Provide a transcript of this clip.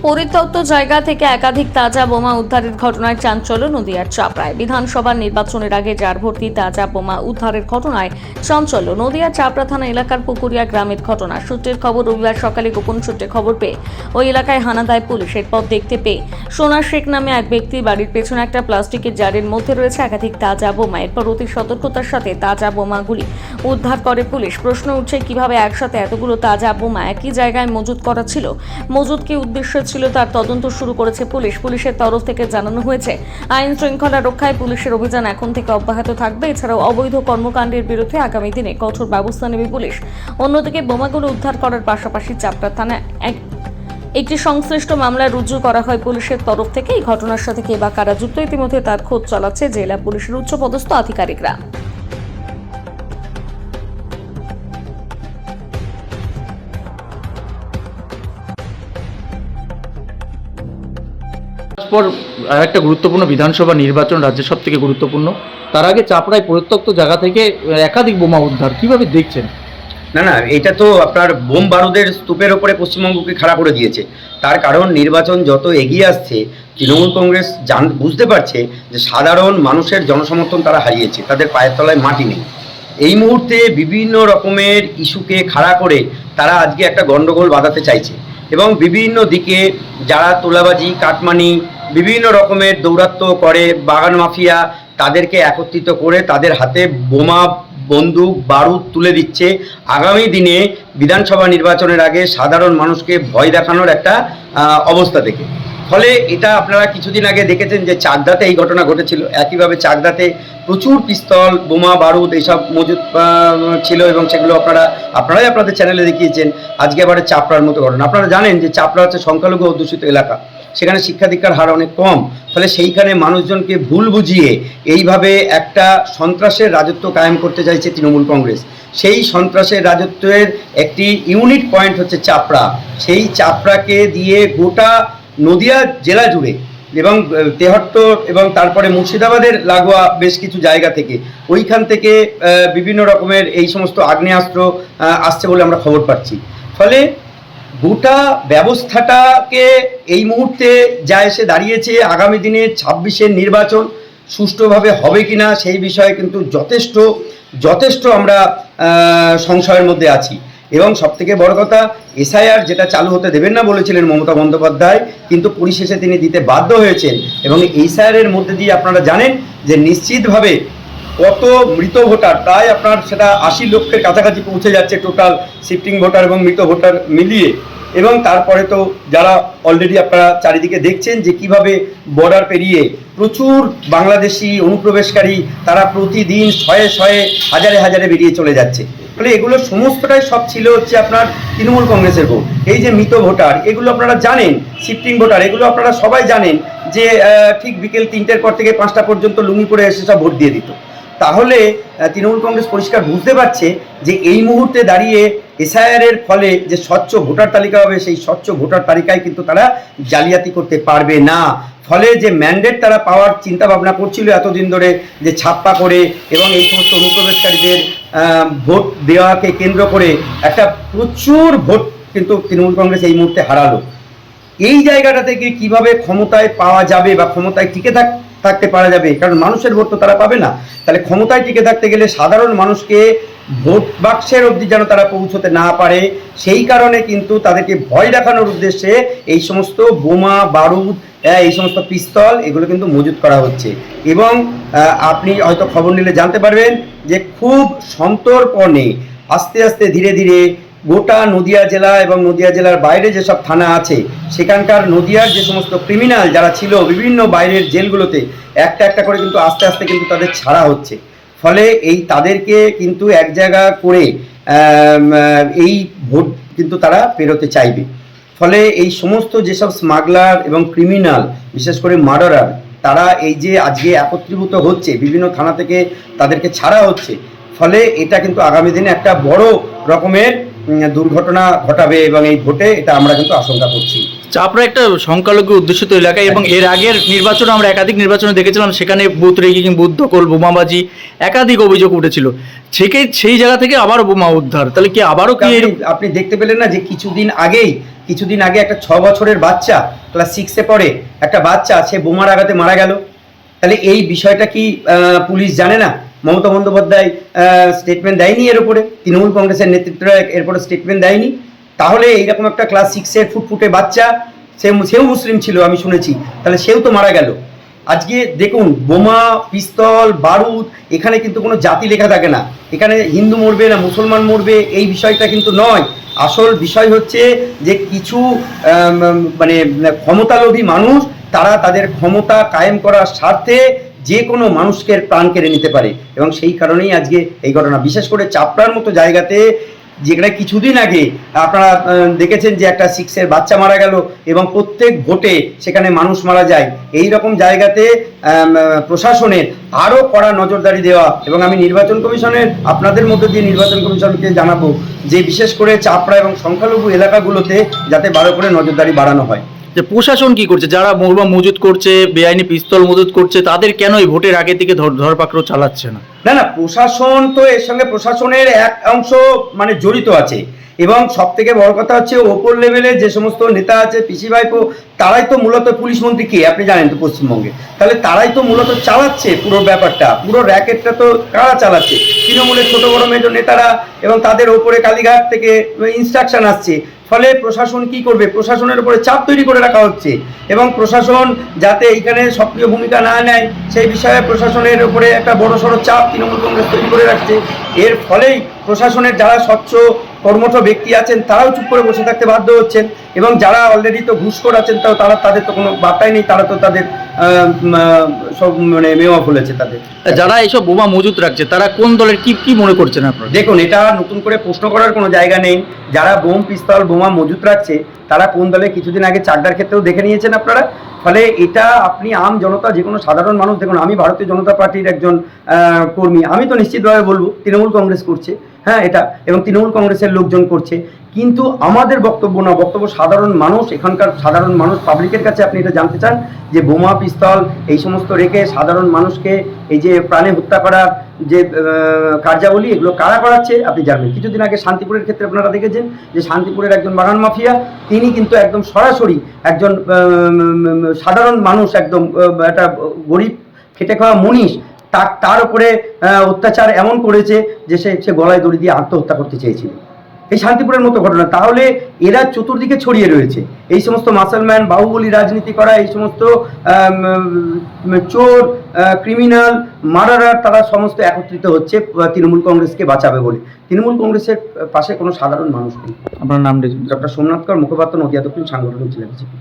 পরিত্যক্ত জায়গা থেকে একাধিক তাজা বোমা উদ্ধারের ঘটনায় চাঞ্চল্য নদিয়ার চাপড়ায়। বিধানসভা নির্বাচনের আগে জার ভর্তি তাজা বোমা উদ্ধারের ঘটনায় চাঞ্চল্য নদিয়ার চাপড়া থানা এলাকার পুকুরিয়া গ্রামের ঘটনা। সূত্রের খবর, রবিবার সকালে গোপন সূত্রে খবর পেয়ে ওই এলাকায় হানা দেয় পুলিশ। এরপর দেখতে পেয়ে সোনা শেখ নামে এক ব্যক্তির বাড়ির পেছনে একটা প্লাস্টিকের জারের মধ্যে রয়েছে একাধিক তাজা বোমা। এরপর অতি সতর্কতার সাথে তাজা বোমাগুলি উদ্ধার করে পুলিশ। প্রশ্ন উঠছে, কিভাবে একসাথে এতগুলো তাজা বোমা একই জায়গায় মজুত করা ছিল, মজুত কি উদ্দেশ্য ছিল, তার তদন্ত শুরু করেছে পুলিশ। পুলিশের তরফ থেকে জানানো হয়েছে, আইন শৃঙ্খলা রক্ষায় পুলিশের অভিযান এখন থেকে অব্যাহত থাকবে। এছাড়াও অবৈধ কর্মকাণ্ডের বিরুদ্ধে আগামী দিনে কঠোর ব্যবস্থা নেবে পুলিশ। অন্যদিকে বোমাগুলো উদ্ধার করার পাশাপাশি চাপড়া থানায় একটি সংশ্লিষ্ট মামলা রুজু করা হয় পুলিশের তরফ থেকে। এই ঘটনার সাথে কে বা কারা যুক্ত ইতিমধ্যে তার খোঁজ চালাচ্ছে জেলা পুলিশের উচ্চপদস্থ আধিকারিকরা। পর আরেকটা গুরুত্বপূর্ণ বিধানসভা নির্বাচন, রাজ্যের সব থেকে গুরুত্বপূর্ণ। তার আগে চাপড়ায় পরিত্যক্ত জায়গা থেকে একাধিক বোমা উদ্ধার, কিভাবে দেখছেন? না, এটা তো আপনার বোম বারুদের স্তূপের ওপরে পশ্চিমবঙ্গকে খাড়া করে দিয়েছে। তার কারণ নির্বাচন যত এগিয়ে আসছে, তৃণমূল কংগ্রেস বুঝতে পারছে যে সাধারণ মানুষের জনসমর্থন তারা হারিয়েছে, তাদের পায়ের তলায় মাটি নেই। এই মুহূর্তে বিভিন্ন রকমের ইস্যুকে খাড়া করে তারা আজকে একটা গণ্ডগোল বাঁধাতে চাইছে এবং বিভিন্ন দিকে যারা তোলাবাজি, কাটমানি, বিভিন্ন রকমের দৌরাত্ম্য করে, বাগান মাফিয়া, তাদেরকে একত্রিত করে তাদের হাতে বোমা, বন্দুক, বারুদ তুলে দিচ্ছে আগামী দিনে বিধানসভা নির্বাচনের আগে সাধারণ মানুষকে ভয় দেখানোর একটা অবস্থা থেকে। ফলে এটা আপনারা কিছুদিন আগে দেখেছেন যে চাকদাতে এই ঘটনা ঘটেছিল। একইভাবে চাকদাতে প্রচুর পিস্তল, বোমা, বারুদ এইসব মজুদ ছিল এবং সেগুলো আপনারাই আপনাদের চ্যানেলে দেখিয়েছেন। আজকে আবার চাপড়ার মতো ঘটনা। আপনারা জানেন যে চাপড়া হচ্ছে সংখ্যালঘু অধ্যুষিত এলাকা, সেখানে শিক্ষা দীক্ষার হার অনেক কম। ফলে সেইখানে মানুষজনকে ভুল বুঝিয়ে এইভাবে একটা সন্ত্রাসের রাজত্ব কায়েম করতে চাইছে তৃণমূল কংগ্রেস। সেই সন্ত্রাসের রাজত্বের একটি ইউনিট পয়েন্ট হচ্ছে চাপড়া। সেই চাপড়াকে দিয়ে গোটা নদিয়া জেলা জুড়ে এবং তেহট্টর এবং তারপরে মুর্শিদাবাদের লাগোয়া বেশ কিছু জায়গা থেকে, ওইখান থেকে বিভিন্ন রকমের এই সমস্ত আগ্নেয়াস্ত্র আসছে বলে আমরা খবর পাচ্ছি। ফলে গোটা ব্যবস্থাটাকে এই মুহূর্তে যা এসে দাঁড়িয়েছে, আগামী দিনে 26-এর নির্বাচন সুষ্ঠুভাবে হবে কিনা সেই বিষয়ে কিন্তু যথেষ্ট আমরা সংশয়ের মধ্যে আছি। এবং সবথেকে বড় কথা, এসআইআর যেটা চালু হতে দেবেন না বলেছিলেন মমতা বন্দ্যোপাধ্যায়, কিন্তু পরিশেষে তিনি দিতে বাধ্য হয়েছেন। এবং এসআইআরের মধ্যে দিয়ে আপনারা জানেন যে নিশ্চিতভাবে কত মৃত ভোটার, প্রায় আপনার সেটা 80 লক্ষের কাছাকাছি পৌঁছে যাচ্ছে টোটাল শিফটিং ভোটার এবং মৃত ভোটার মিলিয়ে। এবং তারপরে তো যারা অলরেডি আপনারা চারিদিকে দেখছেন যে কিভাবে বর্ডার পেরিয়ে প্রচুর বাংলাদেশি অনুপ্রবেশকারী তারা প্রতিদিন শয়ে হাজারে বেরিয়ে চলে যাচ্ছে। ফলে এগুলো সমস্তটাই সব ছিল হচ্ছে আপনার তৃণমূল কংগ্রেসের ভোট। এই যে মৃত ভোটার, এগুলো আপনারা জানেন, শিফটিং ভোটার, এগুলো আপনারা সবাই জানেন যে ঠিক বিকেল 3টের পর থেকে 5টা পর্যন্ত লুঙ্গি পরে এসে সব ভোট দিয়ে দিত। তাহলে তৃণমূল কংগ্রেস পরিষ্কার বুঝতে পারছে যে এই মুহূর্তে দাঁড়িয়ে এসআইআরের ফলে যে স্বচ্ছ ভোটার তালিকা হবে, সেই স্বচ্ছ ভোটার তালিকায় কিন্তু তারা জালিয়াতি করতে পারবে না। ফলে যে ম্যান্ডেট তারা পাওয়ার চিন্তা ভাবনা করছিল এতদিন ধরে, যে ছাপ্পা করে এবং এই সমস্ত অনুপ্রবেশকারীদের ভোট দেওয়াকে কেন্দ্র করে একটা প্রচুর ভোট কিন্তু তৃণমূল কংগ্রেস এই মুহূর্তে হারালো। এই জায়গাটা থেকে কিভাবে ক্ষমতায় পাওয়া যাবে বা ক্ষমতায় টিকে থাকতে পারা যাবে, কারণ মানুষের ভোট তো তারা পাবে না। তাহলে ক্ষমতায় টিকে থাকতে গেলে সাধারণ মানুষকে ভোট বাক্সের অবধি যেন তারা পৌঁছতে না পারে, সেই কারণে কিন্তু তাদেরকে ভয় দেখানোর উদ্দেশ্যে এই সমস্ত বোমা, বারুদ, এই সমস্ত পিস্তল এগুলো কিন্তু মজুত করা হচ্ছে। এবং আপনি হয়তো খবর নিলে জানতে পারবেন যে খুব সন্তর্পণে আস্তে ধীরে গোটা নদিয়া জেলা এবং নদিয়া জেলার বাইরে যেসব থানা আছে, সেখানকার নদিয়ার যে সমস্ত ক্রিমিনাল যারা ছিল বিভিন্ন বাইরের জেলগুলোতে, একটা করে কিন্তু আস্তে কিন্তু তাদের ছাড়া হচ্ছে। ফলে তাদেরকে কিন্তু এক জায়গা করে এই ভোট কিন্তু তারা পেরোতে চাইবে। ফলে এই সমস্ত যেসব স্মাগলার এবং ক্রিমিনাল, বিশেষ করে মার্ডারার, তারা এই যে আজকে একত্রীভূত হচ্ছে, বিভিন্ন থানা থেকে তাদেরকে ছাড়া হচ্ছে। ফলে এটা কিন্তু আগামী দিনে একটা বড় রকমের দুর্ঘটনা ঘটাবে এবং এই ভোটে এটা আমরা কিন্তু আশঙ্কা করছি। চাপড়া একটা সংখ্যালঘু অধ্যুষিত এলাকা এবং এর আগের নির্বাচনে আমরা একাধিক নির্বাচনে দেখেছিলাম সেখানে বুথ রেগিং, বুথ দখল, বোমাবাজি একাধিক অভিযোগ উঠেছিল। সেই জায়গা থেকে আবার বোমা উদ্ধার, তাহলে কি আবারও কি আপনি দেখতে পেলেন না যে কিছুদিন আগেই কিছুদিন আগে একটা 6 বছরের বাচ্চা, ক্লাস 6-এ পড়ে একটা বাচ্চা, সে বোমার আঘাতে মারা গেল। তাহলে এই বিষয়টা কি পুলিশ জানে না? মমতা বন্দ্যোপাধ্যায় স্টেটমেন্ট দেয়নি এর উপরে, তৃণমূল কংগ্রেসের নেতৃত্বরা এরপরে স্টেটমেন্ট দেয়নি। তাহলে এইরকম একটা ক্লাস 6-এর ফুটফুটে বাচ্চা, সেও মুসলিম ছিল আমি শুনেছি, তাহলে সেও তো মারা গেল। আজকে দেখুন, বোমা, পিস্তল, বারুদ, এখানে কিন্তু কোনো জাতি লেখা থাকে না। এখানে হিন্দু মরবে না মুসলমান মরবে এই বিষয়টা কিন্তু নয়। আসল বিষয় হচ্ছে যে কিছু মানে ক্ষমতালোভী মানুষ, তারা তাদের ক্ষমতা কায়েম করার স্বার্থে যে কোনো মানুষকে প্রাণ কেড়ে নিতে পারে, এবং সেই কারণেই আজকে এই ঘটনা। বিশেষ করে চাপড়ার মতো জায়গাতে, যেখানে কিছুদিন আগে আপনারা দেখেছেন যে একটা 6-এর বাচ্চা মারা গেল এবং প্রত্যেক ভোটে সেখানে মানুষ মারা যায়। এই রকম জায়গাতে প্রশাসনের আরও কড়া নজরদারি দেওয়া, এবং আমি নির্বাচন কমিশনের আপনাদের মধ্য দিয়ে নির্বাচন কমিশনকে জানাবো যে বিশেষ করে চাপড়া এবং সংখ্যালঘু এলাকাগুলোতে যাতে ভালো করে নজরদারি বাড়ানো হয়। যে প্রশাসন কি করছে, যারা বোমা মজুত করছে, বেআইনি পিস্তল মজুত করছে, তাদের কেন এই ভোটের আগে থেকে ধরপাকড় চালাচ্ছে না? না, প্রশাসন তো এর সঙ্গে প্রশাসনের এক অংশ মানে জড়িত আছে, এবং সব থেকে বড় কথা হচ্ছে ওপর লেভেলে যে সমস্ত নেতা আছে, পিসি ভাইপো, তারাই তো মূলত, পুলিশ মন্ত্রী কে আপনি জানেন তো পশ্চিমবঙ্গে, তাহলে তারাই তো মূলত চালাচ্ছে পুরো ব্যাপারটা, পুরো র্যাকেটটা তো কারা চালাচ্ছে? তৃণমূলের ছোট বড় মেজর নেতারা, এবং তাদের ওপরে কালীঘাট থেকে ইনস্ট্রাকশন আসছে। ফলে প্রশাসন কি করবে? প্রশাসনের উপরে চাপ তৈরি করে রাখা হচ্ছে, এবং প্রশাসন যাতে এইখানে সক্রিয় ভূমিকা না নেয় সেই বিষয়ে প্রশাসনের উপরে একটা বড়সড় চাপ তৃণমূল কংগ্রেস তৈরি করে রাখছে। এর ফলেই প্রশাসনের যারা স্বচ্ছ কর্মঠ ব্যক্তি আছেন তারাও চুপ করে বসে থাকতে বাধ্য হচ্ছেন, এবং যারা অলরেডি তো ঘুষখোর আছেন তাদের তো কোনো বার্তাই নেই, তারা তো তাদের সব মানে মেওয়া ফলেছে তাদের। যারা এইসব বোমা মজুত রাখছে তারা কোন দলের, কি মনে করছেন আপনারা? দেখুন, এটা নতুন করে প্রশ্ন করার কোনো জায়গা নেই। যারা বোম, পিস্তল, বোমা মজুত রাখছে তারা কোন দলে, কিছুদিন আগে চাকদার ক্ষেত্রেও দেখে নিয়েছেন আপনারা। ফলে এটা আপনি আম জনতা, যে কোনো সাধারণ মানুষ, দেখুন আমি ভারতীয় জনতা পার্টির একজন কর্মী, আমি তো নিশ্চিতভাবে বলবো তৃণমূল কংগ্রেস করছে, হ্যাঁ এটা, এবং তৃণমূল কংগ্রেসের লোকজন করছে, কিন্তু আমাদের বক্তব্য না, বক্তব্য সাধারণ মানুষ, এখানকার সাধারণ মানুষ, পাবলিকের কাছে আপনি এটা জানতে চান যে বোমা, পিস্তল এই সমস্ত রেখে সাধারণ মানুষকে এই যে প্রাণে হত্যা করার যে কার্যাবলী, এগুলো কারা করাচ্ছে আপনি জানবেন। কিছুদিন আগে শান্তিপুরের ক্ষেত্রে আপনারা দেখেছেন যে শান্তিপুরের একজন বাগান মাফিয়া, তিনি কিন্তু একদম সরাসরি একজন সাধারণ মানুষ, একদম একটা গরিব খেটে খাওয়া মনীষ, তার উপরে অত্যাচার এমন করেছে যে সে গলায় দড়ি দিয়ে আত্মহত্যা করতে চেয়েছিল। এই শান্তিপুরের মতো ঘটনা। তাহলে এরা চতুর্দিকে ছড়িয়ে রয়েছে, এই সমস্ত মাসলম্যান, বাহুবলী রাজনীতি করা, এই সমস্ত চোর, ক্রিমিনাল, মার্ডারার, তারা সমস্ত একত্রিত হচ্ছে তৃণমূল কংগ্রেসকে বাঁচাবে বলে। তৃণমূল কংগ্রেসের পাশে কোনো সাধারণ মানুষ নেই। আপনার নাম? ডক্টর সোমনাথ কর, মুখপাত্র, নদিয়া দক্ষিণ সাংগঠনিক জেলা বিজেপি।